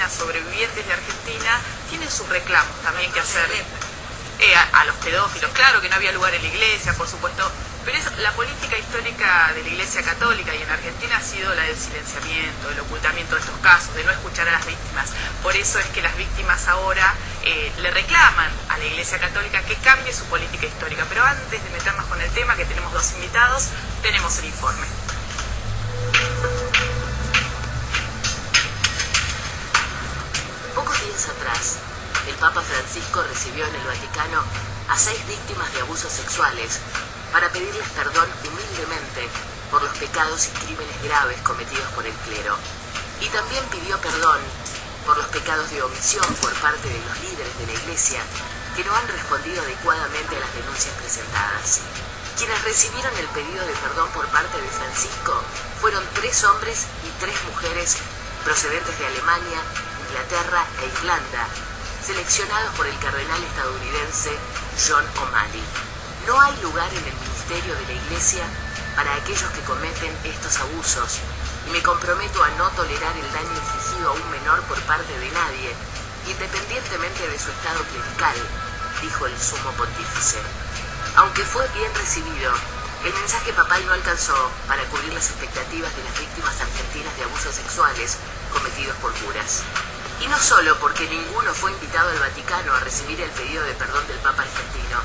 personas sobrevivientes de Argentina tienen sus reclamos también que hacer a los pedófilos. Claro que no había lugar en la iglesia, por supuesto, pero la política histórica de la Iglesia Católica y en Argentina ha sido la del silenciamiento, el ocultamiento de estos casos, de no escuchar a las víctimas. Por eso es que las víctimas ahora le reclaman a la Iglesia Católica que cambie su política histórica. Pero antes de meternos con el tema, que tenemos dos invitados, tenemos el informe. Pocos días atrás, el Papa Francisco recibió en el Vaticano a 6 víctimas de abusos sexuales para pedirles perdón humildemente por los pecados y crímenes graves cometidos por el clero. Y también pidió perdón por los pecados de omisión por parte de los líderes de la Iglesia que no han respondido adecuadamente a las denuncias presentadas. Quienes recibieron el pedido de perdón por parte de Francisco fueron 3 hombres y 3 mujeres procedentes de Alemania, Inglaterra e Irlanda, seleccionados por el cardenal estadounidense John O'Malley. No hay lugar en el ministerio de la Iglesia para aquellos que cometen estos abusos, y me comprometo a no tolerar el daño infligido a un menor por parte de nadie, independientemente de su estado clerical, dijo el sumo pontífice. Aunque fue bien recibido, el mensaje papal no alcanzó para cubrir las expectativas de las víctimas argentinas de abusos sexuales cometidos por curas. Y no solo porque ninguno fue invitado al Vaticano a recibir el pedido de perdón del Papa argentino.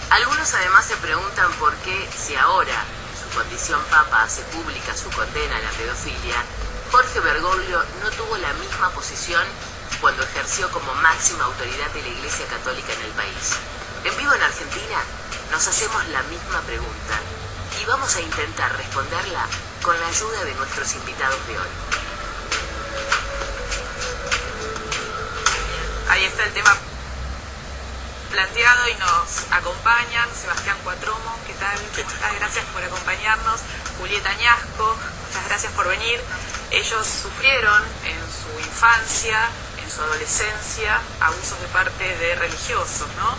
Algunos además se preguntan por qué, si ahora, en su condición Papa, hace pública su condena a la pedofilia, Jorge Bergoglio no tuvo la misma posición cuando ejerció como máxima autoridad de la Iglesia Católica en el país. En Vivo en Argentina nos hacemos la misma pregunta y vamos a intentar responderla con la ayuda de nuestros invitados de hoy. Ahí está el tema planteado y nos acompañan Sebastián Cuatromo. ¿Qué tal? ¿Cómo estás? Gracias por acompañarnos. Julieta Añasco, muchas gracias por venir. Ellos sufrieron en su infancia, en su adolescencia, abusos de parte de religiosos, ¿no?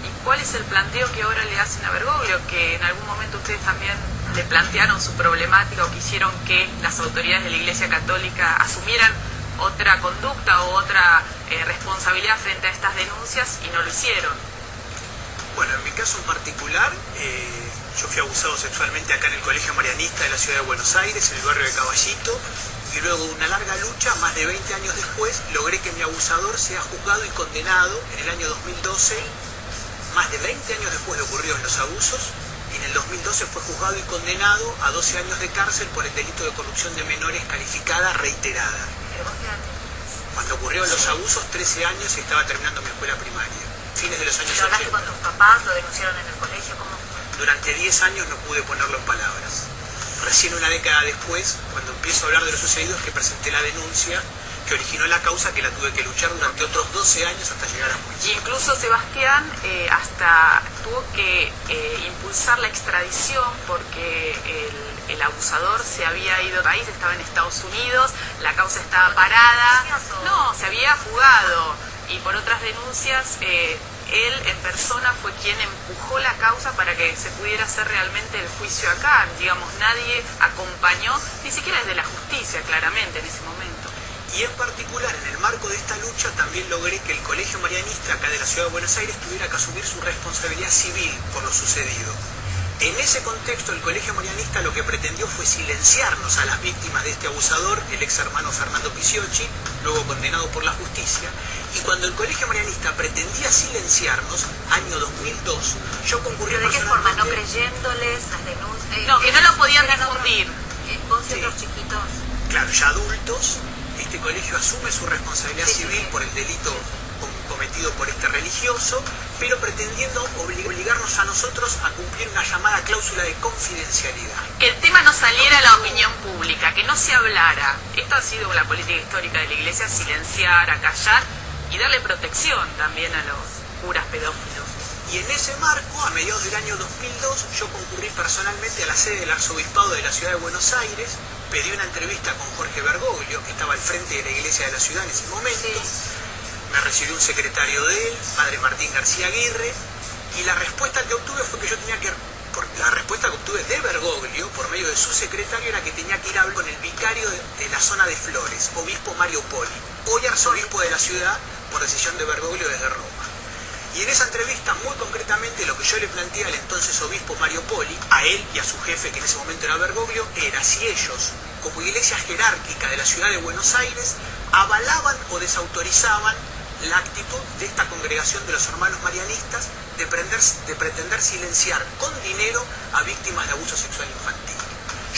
¿Y cuál es el planteo que ahora le hacen a Bergoglio? Que en algún momento ustedes también le plantearon su problemática o quisieron que las autoridades de la Iglesia Católica asumieran otra conducta o otra responsabilidad frente a estas denuncias y no lo hicieron. Bueno, en mi caso en particular, yo fui abusado sexualmente acá en el Colegio Marianista de la Ciudad de Buenos Aires, en el barrio de Caballito, y luego de una larga lucha, más de 20 años después, logré que mi abusador sea juzgado y condenado en el año 2012, más de 20 años después de ocurridos los abusos. En el 2012 fue juzgado y condenado a 12 años de cárcel por el delito de corrupción de menores calificada reiterada. Cuando ocurrieron los abusos, 13 años y estaba terminando mi escuela primaria, fines de los años 80. ¿Hablaste con tus papás? ¿Lo denunciaron en el colegio? ¿Cómo fue? Durante 10 años no pude ponerlo en palabras. Recién una década después, cuando empiezo a hablar de lo sucedido, es que presenté la denuncia que originó la causa, que la tuve que luchar durante otros 12 años hasta llegar a juicio. Y incluso Sebastián hasta tuvo que impulsar la extradición porque el abusador se había ido del país, estaba en Estados Unidos, la causa estaba parada, no, se había fugado, y por otras denuncias él en persona fue quien empujó la causa para que se pudiera hacer realmente el juicio acá. Digamos, nadie acompañó, ni siquiera desde la justicia, claramente, en ese momento. Y en particular, en el marco de esta lucha, también logré que el Colegio Marianista, acá de la Ciudad de Buenos Aires, tuviera que asumir su responsabilidad civil por lo sucedido. En ese contexto, el Colegio Marianista lo que pretendió fue silenciarnos a las víctimas de este abusador, el ex hermano Fernando Picciocchi, luego condenado por la justicia. Y cuando el Colegio Marianista pretendía silenciarnos, año 2002, yo concurrí ¿Pero de qué forma? ¿No personalmente... creyéndoles las denuncias? No, que no lo podían difundir. Vos y Sí. otros chiquitos. Claro, ya adultos, este colegio asume su responsabilidad civil por el delito cometido por este religioso, pero pretendiendo obligarnos a nosotros a cumplir una llamada cláusula de confidencialidad. Que el tema no saliera a la opinión pública, que no se hablara. Esto ha sido la política histórica de la Iglesia, silenciar, acallar y darle protección también a los curas pedófilos. Y en ese marco, a mediados del año 2002, yo concurrí personalmente a la sede del Arzobispado de la Ciudad de Buenos Aires, pedí una entrevista con Jorge Bergoglio, que estaba al frente de la Iglesia de la Ciudad en ese momento. Me recibió un secretario de él, padre Martín García Aguirre, y la respuesta que obtuve fue que yo tenía que porque la respuesta que obtuve de Bergoglio, por medio de su secretario, era que tenía que ir a hablar con el vicario de la zona de Flores, obispo Mario Poli, hoy arzobispo de la ciudad, por decisión de Bergoglio desde Roma. Y en esa entrevista, muy concretamente, lo que yo le planteé al entonces obispo Mario Poli, a él y a su jefe, que en ese momento era Bergoglio, era si ellos, como iglesia jerárquica de la ciudad de Buenos Aires, avalaban o desautorizaban la actitud de esta congregación de los hermanos marianistas de pretender silenciar con dinero a víctimas de abuso sexual infantil.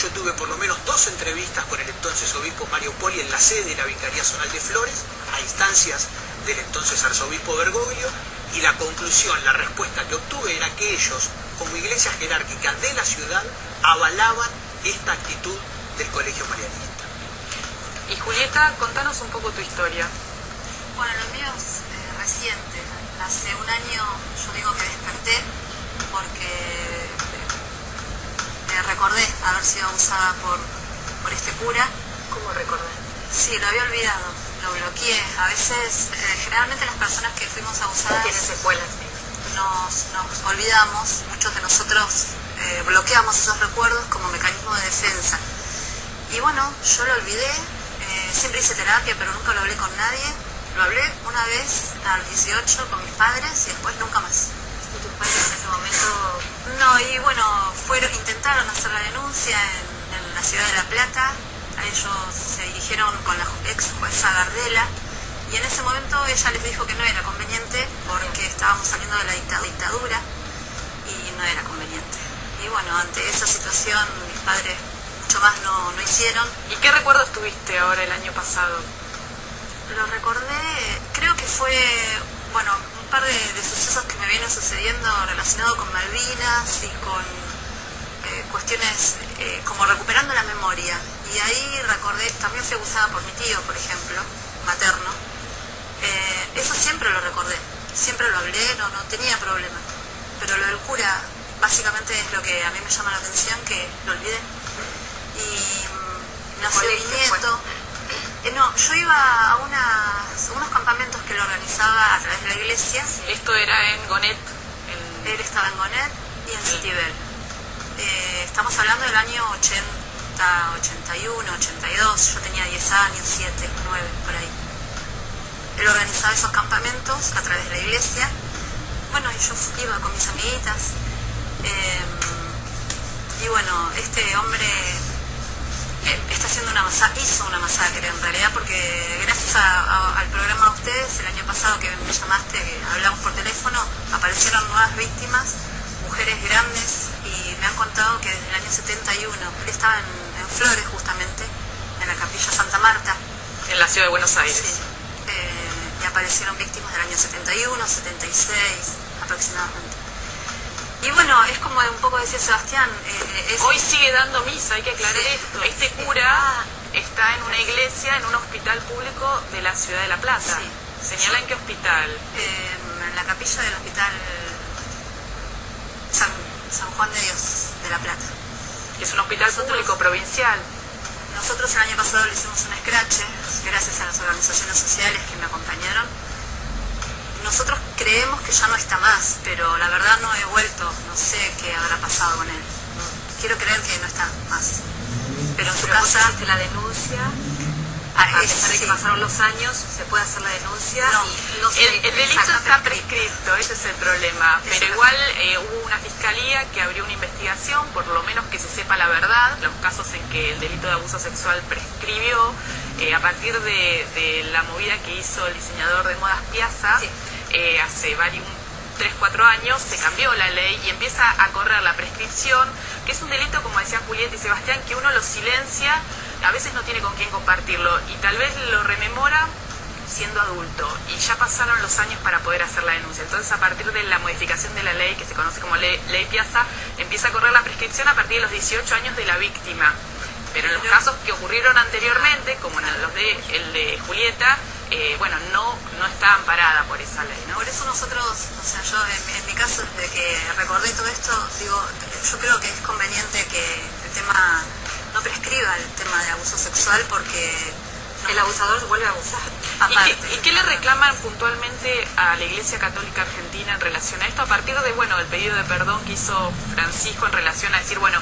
Yo tuve por lo menos 2 entrevistas con el entonces obispo Mario Poli en la sede de la Vicaría Zonal de Flores, a instancias del entonces arzobispo Bergoglio, y la conclusión, la respuesta que obtuve era que ellos, como iglesia jerárquica de la ciudad, avalaban esta actitud del colegio marianista. Y Julieta, contanos un poco tu historia. Bueno, lo mío es reciente. Hace un año yo digo que desperté porque me recordé haber sido abusada por este cura. ¿Cómo recordar? Sí, lo había olvidado, lo bloqueé. A veces, generalmente las personas que fuimos abusadas ¿Tienen secuelas? nos olvidamos, muchos de nosotros bloqueamos esos recuerdos como mecanismo de defensa. Y bueno, yo lo olvidé, siempre hice terapia, pero nunca lo hablé con nadie. Lo hablé una vez a los 18 con mis padres y después nunca más. ¿Y tus padres en ese momento? No, y bueno, intentaron hacer la denuncia en la ciudad de La Plata. Ellos se dirigieron con la ex jueza Gardela y en ese momento ella les dijo que no era conveniente porque estábamos saliendo de la dictadura y no era conveniente. Y bueno, ante esa situación mis padres mucho más no hicieron. ¿Y qué recuerdos tuviste ahora el año pasado? Lo recordé, creo que fue, bueno, un par de sucesos que me vienen sucediendo relacionados con Malvinas y con cuestiones como recuperando la memoria. Y ahí recordé, también fui abusada por mi tío, por ejemplo, materno. Eso siempre lo recordé, siempre lo hablé, no tenía problema. Pero lo del cura, básicamente es lo que a mí me llama la atención, que lo olvidé. Y nació mi nieto. No, yo iba a unos campamentos que lo organizaba a través de la iglesia. Esto era en Gonet. Él estaba en Gonet y en Citibel. Estamos hablando del año 80, 81, 82. Yo tenía 10 años, 7, 9, por ahí. Él organizaba esos campamentos a través de la iglesia. Bueno, y yo iba con mis amiguitas. Y bueno, este hombre hizo una masacre en realidad, porque gracias al programa de ustedes, el año pasado que me llamaste, que hablamos por teléfono, aparecieron nuevas víctimas, mujeres grandes, y me han contado que desde el año 71, él estaba en Flores justamente, en la Capilla Santa Marta. En la ciudad de Buenos Aires. Sí, y aparecieron víctimas del año 71, 76 aproximadamente. Y bueno, es como un poco decía Sebastián. Hoy sigue dando misa, hay que aclarar esto. Este cura está en una iglesia, en un hospital público de la ciudad de La Plata. Sí. ¿Señala en qué hospital? En la capilla del hospital San Juan de Dios de La Plata. Es un hospital público provincial. Nosotros el año pasado le hicimos un escrache, gracias a las organizaciones sociales que me acompañaron. Nosotros creemos que ya no está más, pero la verdad no he vuelto, no sé qué habrá pasado con él. Quiero creer que no está más. Pero en su casa... ¿Vos hiciste la denuncia? A pesar de que pasaron los años, se puede hacer la denuncia. No, y no sé, el delito está prescrito, ese es el problema. Pero igual hubo una fiscalía que abrió una investigación, por lo menos que se sepa la verdad, los casos en que el delito de abuso sexual prescribió, a partir de la movida que hizo el diseñador de modas Piazza, sí. Hace 3-4 años se cambió la ley y empieza a correr la prescripción, que es un delito, como decían Julieta y Sebastián, que uno lo silencia, a veces no tiene con quién compartirlo y tal vez lo rememora siendo adulto y ya pasaron los años para poder hacer la denuncia. Entonces, a partir de la modificación de la ley, que se conoce como ley Piazza, empieza a correr la prescripción a partir de los 18 años de la víctima. Pero en los casos que ocurrieron anteriormente, como en el de Julieta, bueno, no está amparada por esa ley, ¿no? Por eso nosotros, o sea, yo en mi caso, desde que recordé todo esto, digo, yo creo que es conveniente que el tema no prescriba el tema de abuso sexual, porque El abusador vuelve a abusar. ¿Y qué le reclaman puntualmente a la Iglesia Católica Argentina en relación a esto? A partir de, bueno, el pedido de perdón que hizo Francisco en relación a decir, bueno,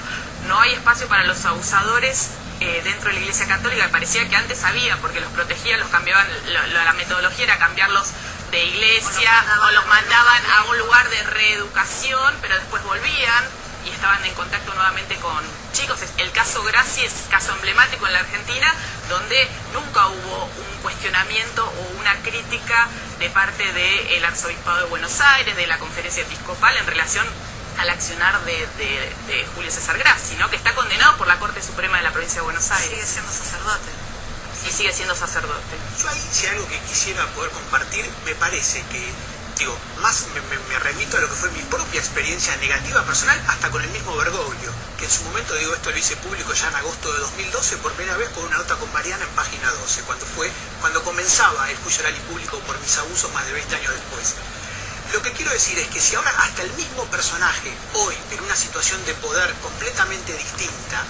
no hay espacio para los abusadores dentro de la Iglesia Católica. Parecía que antes había, porque los protegían, los cambiaban, la metodología era cambiarlos de iglesia o los mandaban a un lugar de reeducación, pero después volvían y estaban en contacto nuevamente con chicos. El caso Graci es caso emblemático en la Argentina, donde nunca hubo un cuestionamiento o una crítica de parte del Arzobispado de Buenos Aires, de la Conferencia Episcopal, en relación al accionar de Julio César Graci, ¿no? Que está condenado por la Corte Suprema de la Provincia de Buenos Aires. Sigue siendo sacerdote. Y sigue siendo sacerdote. Yo ahí, si algo que quisiera poder compartir, me parece que, digo, más me remito a lo que fue mi propia experiencia negativa personal, hasta con el mismo Bergoglio, que en su momento, digo, esto lo hice público ya en agosto de 2012, por primera vez con una nota con Mariana en página 12, cuando comenzaba el juicio oral y público por mis abusos más de 20 años después. Lo que quiero decir es que si ahora hasta el mismo personaje, hoy, en una situación de poder completamente distinta,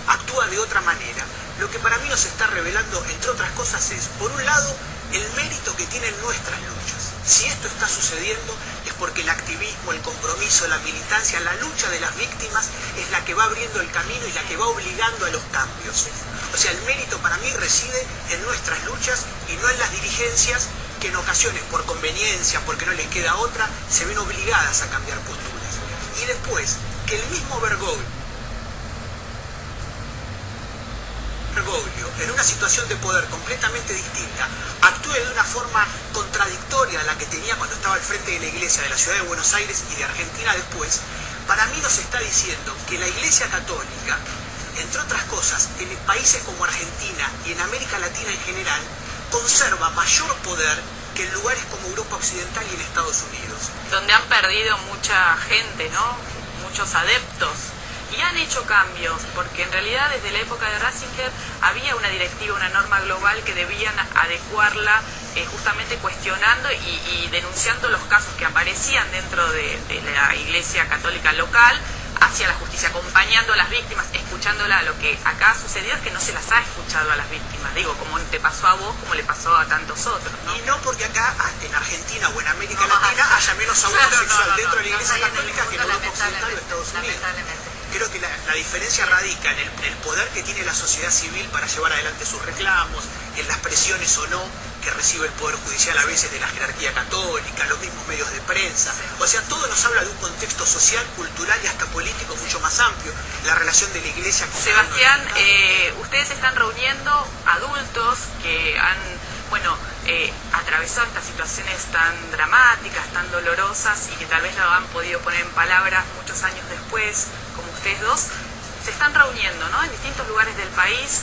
actúa de otra manera, lo que para mí nos está revelando, entre otras cosas, es, por un lado, el mérito que tienen nuestras luchas. Si esto está sucediendo es porque el activismo, el compromiso, la militancia, la lucha de las víctimas es la que va abriendo el camino y la que va obligando a los cambios. O sea, el mérito para mí reside en nuestras luchas y no en las dirigencias que en ocasiones, por conveniencia, porque no les queda otra, se ven obligadas a cambiar posturas. Y después, que el mismo Bergoglio, en una situación de poder completamente distinta, actúe de una forma contradictoria a la que tenía cuando estaba al frente de la Iglesia de la Ciudad de Buenos Aires y de Argentina después, para mí nos está diciendo que la Iglesia Católica, entre otras cosas, en países como Argentina y en América Latina en general, conserva mayor poder que en lugares como Europa Occidental y en Estados Unidos. Donde han perdido mucha gente, ¿no? Muchos adeptos. Y han hecho cambios, porque en realidad desde la época de Ratzinger había una directiva, una norma global que debían adecuarla, justamente cuestionando y denunciando los casos que aparecían dentro de la Iglesia Católica local hacia la justicia, acompañando a las víctimas, escuchándola. Lo que acá ha sucedido es que no se las ha escuchado a las víctimas, digo, como te pasó a vos, como le pasó a tantos otros, ¿no? Y no porque acá, en Argentina o en América Latina, haya menos abuso sexual dentro de la Iglesia Católica que en Europa Occidental o Estados Unidos. Creo que la diferencia radica en el poder que tiene la sociedad civil para llevar adelante sus reclamos, en las presiones o no que recibe el Poder Judicial a veces de la jerarquía católica, los mismos medios de prensa. O sea, todo nos habla de un contexto social, cultural y hasta político mucho más amplio, la relación de la Iglesia con Sebastián, ustedes están reuniendo adultos que han, atravesado estas situaciones tan dramáticas, tan dolorosas y que tal vez lo han podido poner en palabras muchos años después, como ustedes dos. Se están reuniendo, ¿no?, en distintos lugares del país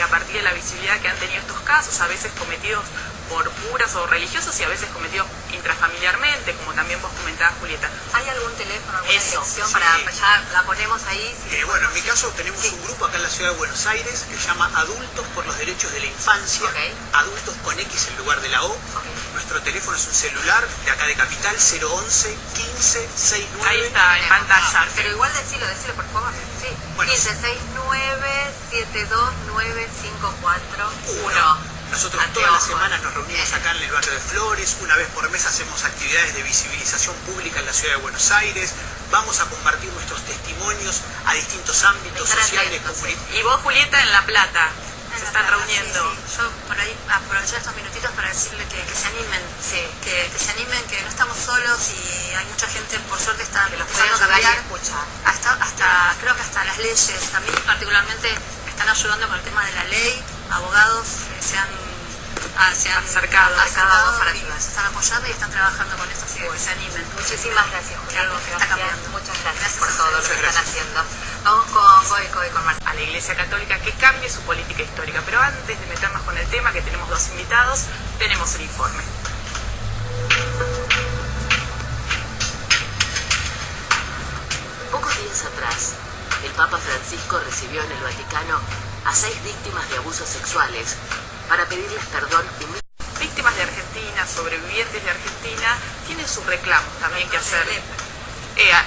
a partir de la visibilidad que han tenido estos casos, a veces cometidos por curas o religiosos y a veces cometidos intrafamiliarmente, como también vos comentabas, Julieta. ¿Hay algún teléfono, alguna dirección para ya la ponemos ahí? En mi caso tenemos un grupo acá en la Ciudad de Buenos Aires que se llama Adultos por los Derechos de la Infancia, Adultos con X en lugar de la O. Nuestro teléfono es un celular de acá de Capital, 011 15 69. Ahí está, en pantalla. Pero igual decilo por favor. Sí. Bueno, 1569 72954 Nosotros todas las semanas nos reunimos acá en el barrio de Flores, una vez por mes hacemos actividades de visibilización pública en la Ciudad de Buenos Aires, vamos a compartir nuestros testimonios a distintos ámbitos sociales, comunitarios. Y vos, Julieta, en La Plata, se están reuniendo. Sí. Yo por ahí aprovechar estos minutitos para decirle que se animen, que se animen, que no estamos solos y hay mucha gente, por suerte, está empezando a cambiar. Creo que hasta las leyes, también particularmente están ayudando con el tema de la ley, abogados se han acercado para ayudar, se están apoyando y están trabajando con esto, así que se animen. Muchísimas gracias, Julián. Algo que está cambiando. Muchas gracias por todo lo que están haciendo. Vamos con Goico y con Marta. A la Iglesia Católica que cambie su política histórica. Pero antes de meternos con el tema, que tenemos dos invitados, tenemos el informe. Pocos días atrás, el Papa Francisco recibió en el Vaticano a 6 víctimas de abusos sexuales para pedirles perdón y víctimas de Argentina, sobrevivientes de Argentina, tienen sus reclamos también que hacer.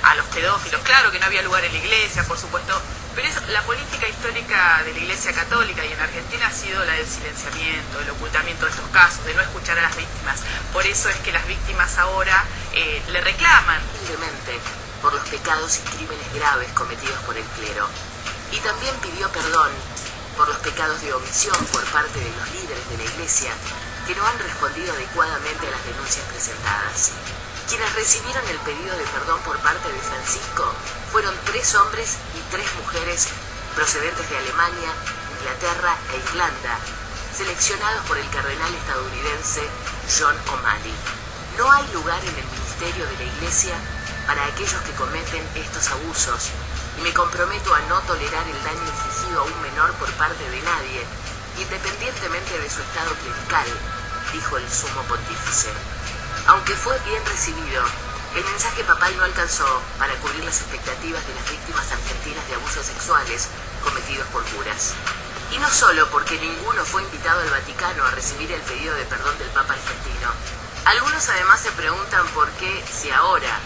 A los pedófilos, claro que no había lugar en la iglesia, por supuesto, Pero la política histórica de la Iglesia Católica y en Argentina ha sido la del silenciamiento, el ocultamiento de estos casos, de no escuchar a las víctimas. Por eso es que las víctimas ahora le reclaman humildemente por los pecados y crímenes graves cometidos por el clero. Y también pidió perdón por los pecados de omisión por parte de los líderes de la Iglesia que no han respondido adecuadamente a las denuncias presentadas. Quienes recibieron el pedido de perdón por parte de Francisco fueron 3 hombres y 3 mujeres procedentes de Alemania, Inglaterra e Irlanda, seleccionados por el cardenal estadounidense John O'Malley. No hay lugar en el ministerio de la Iglesia para aquellos que cometen estos abusos y me comprometo a no tolerar el daño infligido a un menor por parte de nadie, independientemente de su estado clerical, dijo el sumo pontífice. Aunque fue bien recibido, el mensaje papal no alcanzó para cubrir las expectativas de las víctimas argentinas de abusos sexuales cometidos por curas. Y no solo porque ninguno fue invitado al Vaticano a recibir el pedido de perdón del Papa argentino. Algunos además se preguntan por qué, si ahora